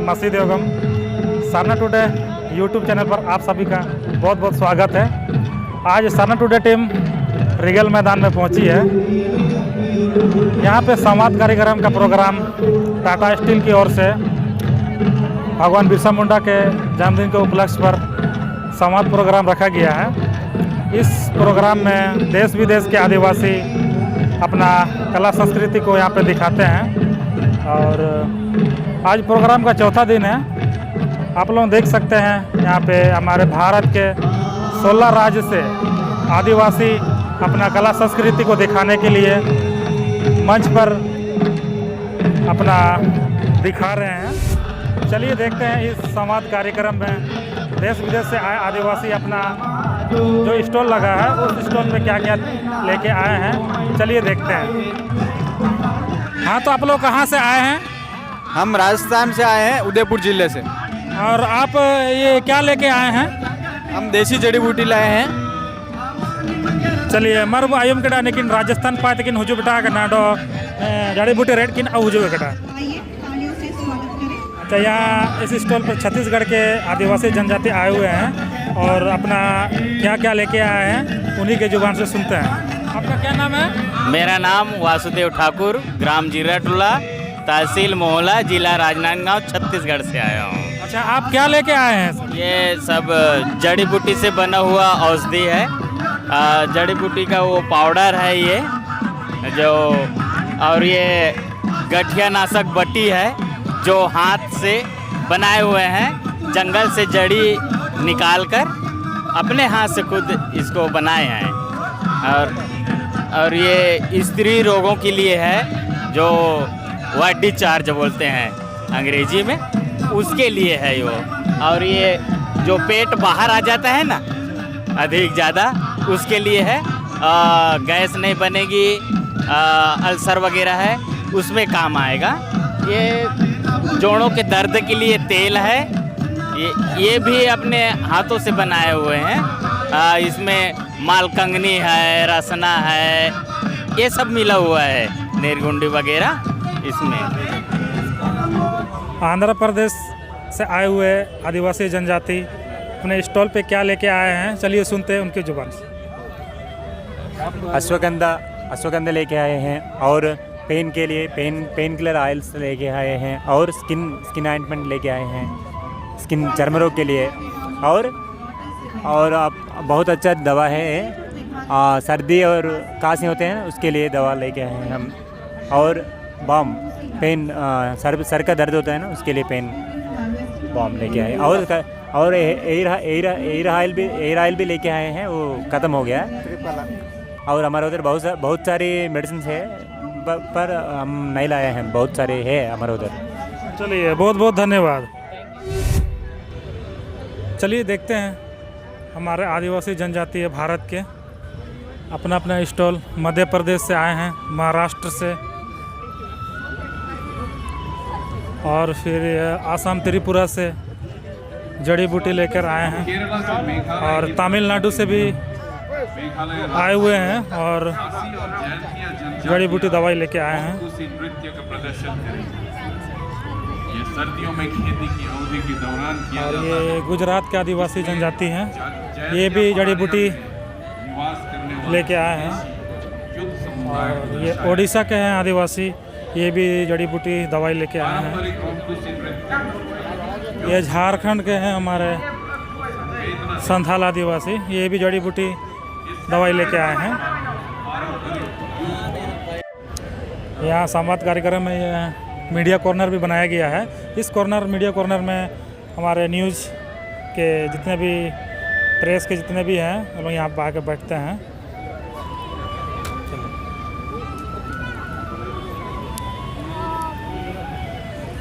मसीद योगम। Sarna today YouTube channel पर आप सभी का बहुत बहुत स्वागत है। आज सरना टुडे टीम रिगल मैदान में पहुंची है। यहाँ पे संवाद कार्यक्रम का प्रोग्राम टाटा स्टील की ओर से भगवान बिरसा मुंडा के जन्मदिन के उपलक्ष्य पर संवाद प्रोग्राम रखा गया है। इस प्रोग्राम में देश विदेश के आदिवासी अपना कला संस्कृति को यहाँ पे दिखाते हैं और आज प्रोग्राम का चौथा दिन है। आप लोग देख सकते हैं यहाँ पे हमारे भारत के 16 राज्य से आदिवासी अपना कला संस्कृति को दिखाने के लिए मंच पर अपना दिखा रहे हैं। चलिए देखते हैं इस संवाद कार्यक्रम में देश विदेश से आए आदिवासी अपना जो स्टॉल लगा है उस स्टॉल में क्या क्या लेके आए हैं। चलिए देखते हैं। हाँ, तो आप लोग कहाँ से आए हैं? हम राजस्थान से आए हैं, उदयपुर जिले से। और आप ये क्या लेके आए हैं? हम देसी जड़ी बूटी लाए हैं। चलिए मरब आयम कटा लेकिन राजस्थान पाए लेकिन हुजू बेटा करना डो जड़ी बूटी रेट किन हुजू कटा। तो यहाँ इस स्टॉल पर छत्तीसगढ़ के आदिवासी जनजाति आए हुए हैं और अपना क्या क्या लेके आए हैं उन्हीं के जुबान से सुनते हैं। आपका क्या नाम है? मेरा नाम वासुदेव ठाकुर, ग्राम जीराटोला, तहसील मोहला, जिला राजनांदगांव, छत्तीसगढ़ से आया हूँ। अच्छा, आप क्या लेके आए हैं? ये सब जड़ी बूटी से बना हुआ औषधि है। जड़ी बूटी का वो पाउडर है ये जो, और ये गठिया नाशक बट्टी है जो हाथ से बनाए हुए हैं। जंगल से जड़ी निकाल कर अपने हाथ से खुद इसको बनाए हैं। और ये स्त्री रोगों के लिए है जो वाइट डिस्चार्ज बोलते हैं अंग्रेजी में, उसके लिए है वो। और ये जो पेट बाहर आ जाता है ना अधिक ज़्यादा, उसके लिए है। गैस नहीं बनेगी, अल्सर वगैरह है उसमें काम आएगा। ये जोड़ों के दर्द के लिए तेल है। ये भी अपने हाथों से बनाए हुए हैं। इसमें मालकंगनी है, रसना है, ये सब मिला हुआ है, निर्गुंडी वगैरह इसमें। आंध्र प्रदेश से आए हुए आदिवासी जनजाति अपने स्टॉल पे क्या लेके आए हैं, चलिए सुनते हैं उनकी जुबान से। अश्वगंधा लेके आए हैं और पेन के लिए पेन किलर ऑयल्स लेके आए हैं और स्किन ऑइंटमेंट लेके आए हैं स्किन चर्म रोग के लिए। और आप बहुत अच्छा दवा है, सर्दी और खांसी होते हैं उसके लिए दवा लेके आए हैं हम। और बाम पेन सर का दर्द होता है ना उसके लिए पेन बाम लेके आए। और एयर ऑयल भी लेके आए हैं, वो ख़त्म हो गया है। और हमारे उधर बहुत सारी मेडिसिन है पर हम नहीं लाए हैं, बहुत सारे है हमारे उधर। चलिए बहुत बहुत धन्यवाद। चलिए देखते हैं हमारे आदिवासी जनजाति है भारत के अपना अपना स्टॉल मध्य प्रदेश से आए हैं, महाराष्ट्र से, और फिर आसाम त्रिपुरा से जड़ी बूटी लेकर आए हैं और तमिलनाडु से भी आए हुए हैं और जड़ी बूटी दवाई लेके आए हैं। और ये गुजरात के आदिवासी जनजाति हैं, ये भी जड़ी बूटी लेके आए हैं। और ये ओडिशा के हैं आदिवासी, ये भी जड़ी बूटी दवाई लेके आए हैं। ये झारखंड के हैं हमारे संथाल आदिवासी, ये भी जड़ी बूटी दवाई लेके आए हैं। यहाँ संवाद कार्यक्रम में मीडिया कॉर्नर भी बनाया गया है। इस मीडिया कॉर्नर में हमारे न्यूज़ के जितने भी प्रेस के जितने भी हैं वो लोग यहाँ पर आके बैठते हैं।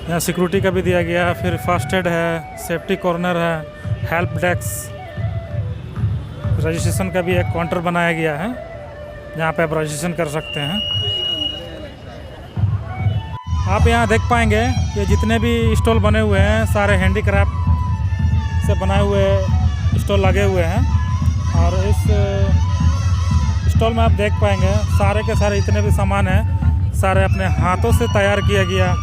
यहाँ सिक्योरिटी का भी दिया गया है, फिर फर्स्ट एड है, सेफ्टी कॉर्नर है, हेल्प डेस्क, रजिस्ट्रेशन का भी एक काउंटर बनाया गया है जहाँ पे आप रजिस्ट्रेशन कर सकते हैं। आप यहाँ देख पाएंगे ये जितने भी स्टॉल बने हुए हैं सारे हैंडीक्राफ्ट से बनाए हुए स्टॉल लगे हुए हैं। और इस स्टॉल में आप देख पाएंगे सारे के सारे जितने भी सामान हैं सारे अपने हाथों से तैयार किया गया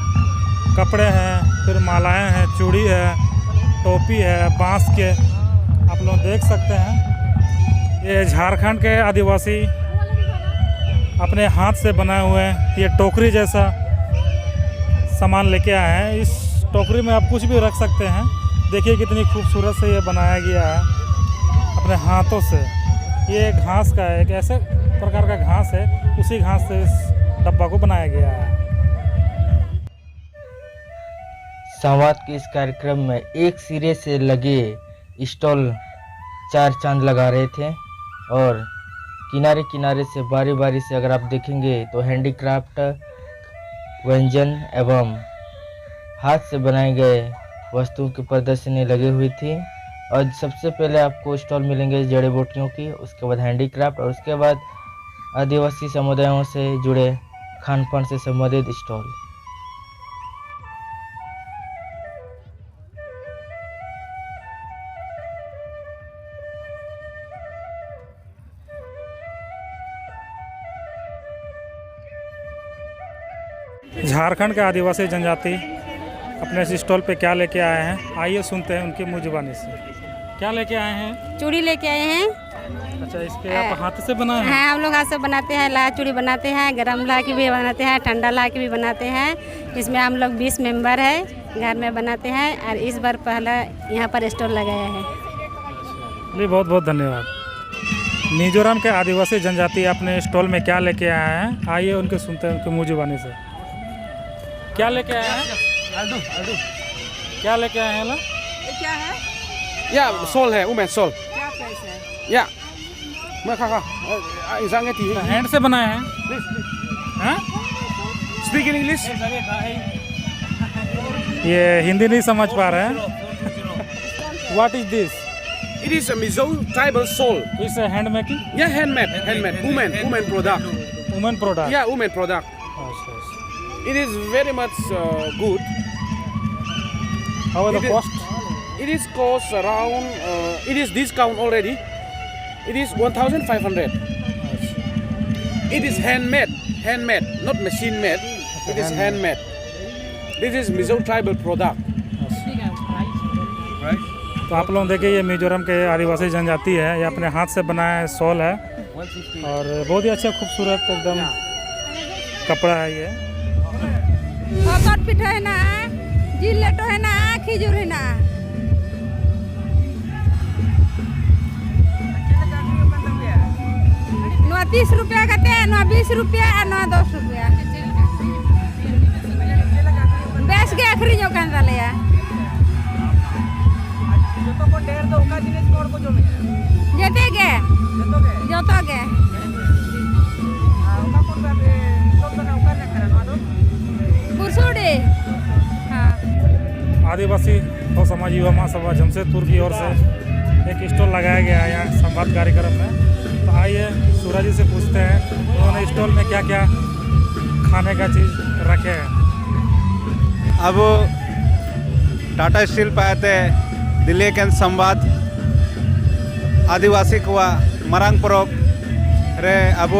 कपड़े हैं, फिर मालाएं हैं, चूड़ी है, टोपी है बांस के, आप लोग देख सकते हैं। ये झारखंड के आदिवासी अपने हाथ से बनाए हुए ये टोकरी जैसा सामान लेके आए हैं। इस टोकरी में आप कुछ भी रख सकते हैं। देखिए कितनी खूबसूरत से ये बनाया गया है अपने हाथों से। ये घास का है, एक ऐसे प्रकार का घास है, उसी घास से इस डब्बा को बनाया गया है। संवाद के इस कार्यक्रम में एक सिरे से लगे स्टॉल 4 चांद लगा रहे थे और किनारे किनारे से बारी बारी से अगर आप देखेंगे तो हैंडीक्राफ्ट व्यंजन एवं हाथ से बनाए गए वस्तुओं की प्रदर्शनी लगी हुई थी। और सबसे पहले आपको स्टॉल मिलेंगे जड़ी बूटियों की, उसके बाद हैंडीक्राफ्ट और उसके बाद आदिवासी समुदायों से जुड़े खान पान से संबंधित स्टॉल। झारखंड के आदिवासी जनजाति अपने इस स्टॉल पे क्या लेके आए हैं, आइए सुनते हैं उनकी मुँह जुबानी से। क्या लेके आए हैं? चूड़ी लेके आए हैं। अच्छा, इस पे आप हाथ से बनाए हैं? हाँ, हम लोग हाथ से बनाते हैं। ला चूड़ी बनाते हैं, गरम ला के भी बनाते हैं, ठंडा ला के भी बनाते हैं। इसमें हम लोग 20 मेंबर है, घर में बनाते हैं और इस बार पहला यहाँ पर स्टॉल लगाया है। जी, बहुत बहुत धन्यवाद। मिजोरम के आदिवासी जनजाति अपने स्टॉल में क्या लेके आए हैं, आइए उनके सुनते हैं उनकी मुँह जुबानी से। क्या लेके आए हैं? क्या लेके आए हैं? क्या है? या सोल है, वुमेन सोल। क्या प्राइस है? या मैं खा इंसान के थी हैंड से बनाए हैं? हाँ? Speak in English. ये हिंदी नहीं समझ पा रहे हैं। What is this? It is a Mizo tribal shawl. It's hand making? या handmade women product. Women product? या women product. It is very much good. How is the It is- cost? It is cost around. It is discount already. It is 1,500. It is handmade, not machine made. It is handmade. This is Mizo tribal product. तो आप लोग देखिए, ये मिजोरम के आदिवासी जनजाति है, ये अपने हाथ से बनाया शॉल है और बहुत ही अच्छा खूबसूरत एकदम कपड़ा है ये। कट पिठो है ना, जिलेटो है ना, खिजूर है ना। नौ 30 रुपया कहते हैं, नौ 20 रुपया और नौ 10 रुपया। बेच के आखिरी जो कान डाले यार। जेते के जोतो के पुरसुड़ी। हाँ, आदिवासी और समाज युवा महासभा जमशेदपुर की ओर से एक स्टॉल लगाया गया है यहाँ संवाद कार्यक्रम में। तो आइए सूरज जी से पूछते हैं उन्होंने स्टॉल में क्या क्या खाने का चीज़ रखे हैं। अब टाटा स्टील पाते दिल्ली के संवाद आदिवासी को मरांग परब रे अब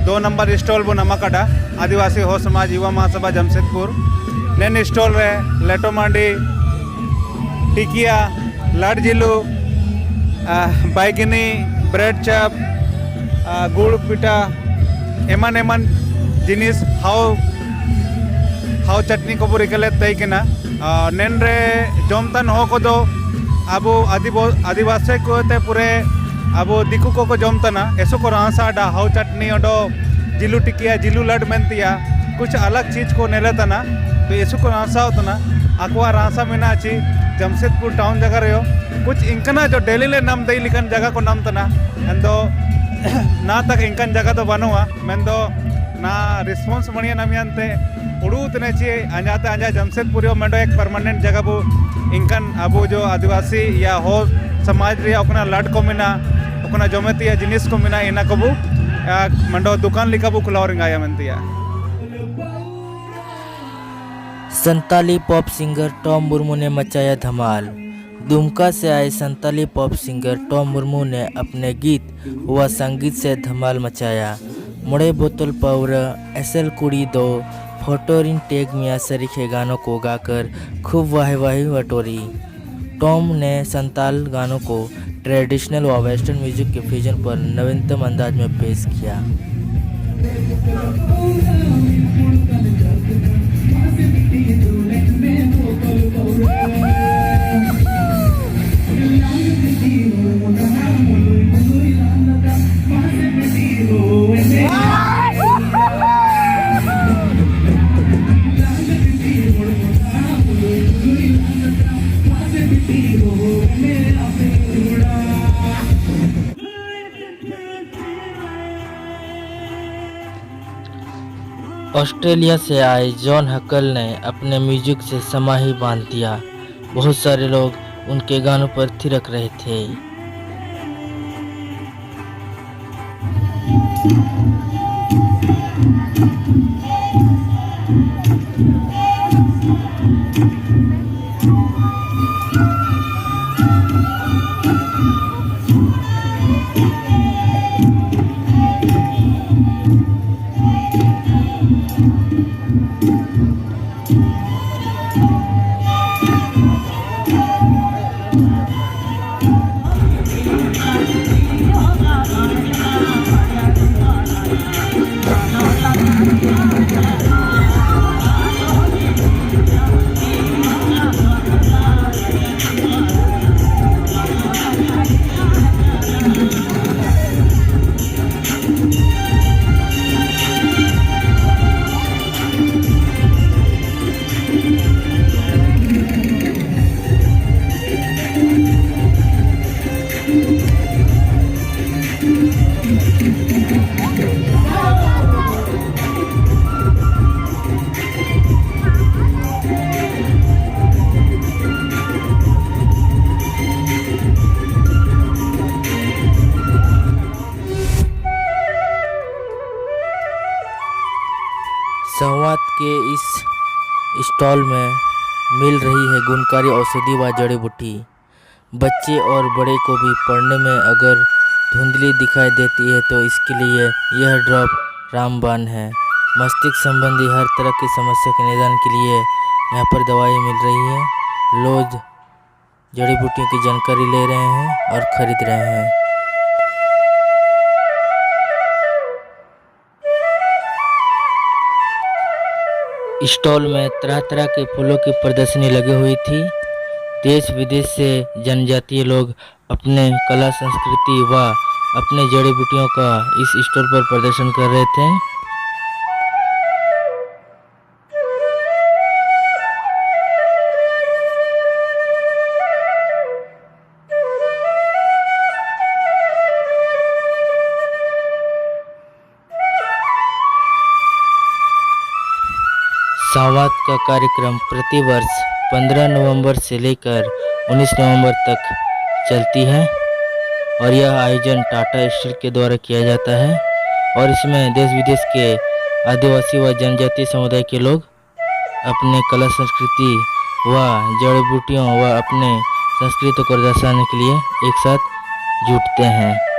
2 नंबर स्टॉल बो नमकाटा आदिवासी हो समाज युवा महासभा जमशेदपुर नेन स्टॉल रे लेटो मांडी टिकिया लाड जिलू बैगनी ब्रेड चप गुड़ पिठा एमान एमान जिनिस हाउ चटनी को रिकले तैकना नेन रे जमतान हो को दो अब आदिवासी को ते पूरे अब दिकू को जमतना ऐसो को रांसा डा हाउ चटनी ओडो जिलू टिकिया जिलू लड मेंतिया कुछ अलग चीज़ को नेलेतना तो ऐसो को रांसा होतना अकवा रांसा मेना ची जमशेदपुर टाउन जगह रहो कुछ इंकना जो डेली ले नाम दई लिकन जगह को नाम तना एंदो ना तक इंकन जगह तो बनुआ मेंदो ना रिस्पॉन्स मणिया नामियांते उड़ूतने ची अंजाते अंजा जमशेदपुर मेंदो एक परमानेंट जगह बो इंकन अबो जो आदिवासी या हो समाज रे ओकना लड को मिना ओकना जमेतिया जिनिस को मिना इना को बो मंडो दुकान लिखा बो खुलावरिंगाया मेंतिया। Santali pop singer Tom Murmu ने मचाया धमाल। दुमका से आए Santali pop singer Tom Murmu ने अपने गीत व संगीत से धमाल मचाया। मुड़े बोतल पाउर एसल कुड़ी दो फोटोरिन टेग मियां सरी के गानों को गाकर खूब वाहवाही बटोरी। टॉम ने संताल गानों को ट्रेडिशनल व वेस्टर्न म्यूजिक के फ्यूजन पर नवीनतम अंदाज में पेश किया। ऑस्ट्रेलिया से आए जॉन हकल ने अपने म्यूजिक से समा ही बांध दिया। बहुत सारे लोग उनके गानों पर थिरक रहे थे। संवाद के इस स्टॉल में मिल रही है गुणकारी औषधि व जड़ी बूटी। बच्चे और बड़े को भी पढ़ने में अगर धुंधली दिखाई देती है तो इसके लिए यह ड्रॉप रामबाण है। मस्तिष्क संबंधी हर तरह की समस्या के निदान के लिए यहाँ पर दवाई मिल रही है। लोग जड़ी बूटियों की जानकारी ले रहे हैं और खरीद रहे हैं। स्टॉल में तरह तरह के फूलों की प्रदर्शनी लगी हुई थी। देश विदेश से जनजातीय लोग अपने कला संस्कृति व अपने जड़ी बूटियों का इस स्टॉल पर प्रदर्शन कर रहे थे। संवाद का कार्यक्रम प्रतिवर्ष 15 नवंबर से लेकर 19 नवंबर तक चलती है और यह आयोजन टाटा स्टील के द्वारा किया जाता है और इसमें देश विदेश के आदिवासी व जनजातीय समुदाय के लोग अपने कला संस्कृति व जड़ी बूटियों व अपने संस्कृति को दर्शाने के लिए एक साथ जुटते हैं।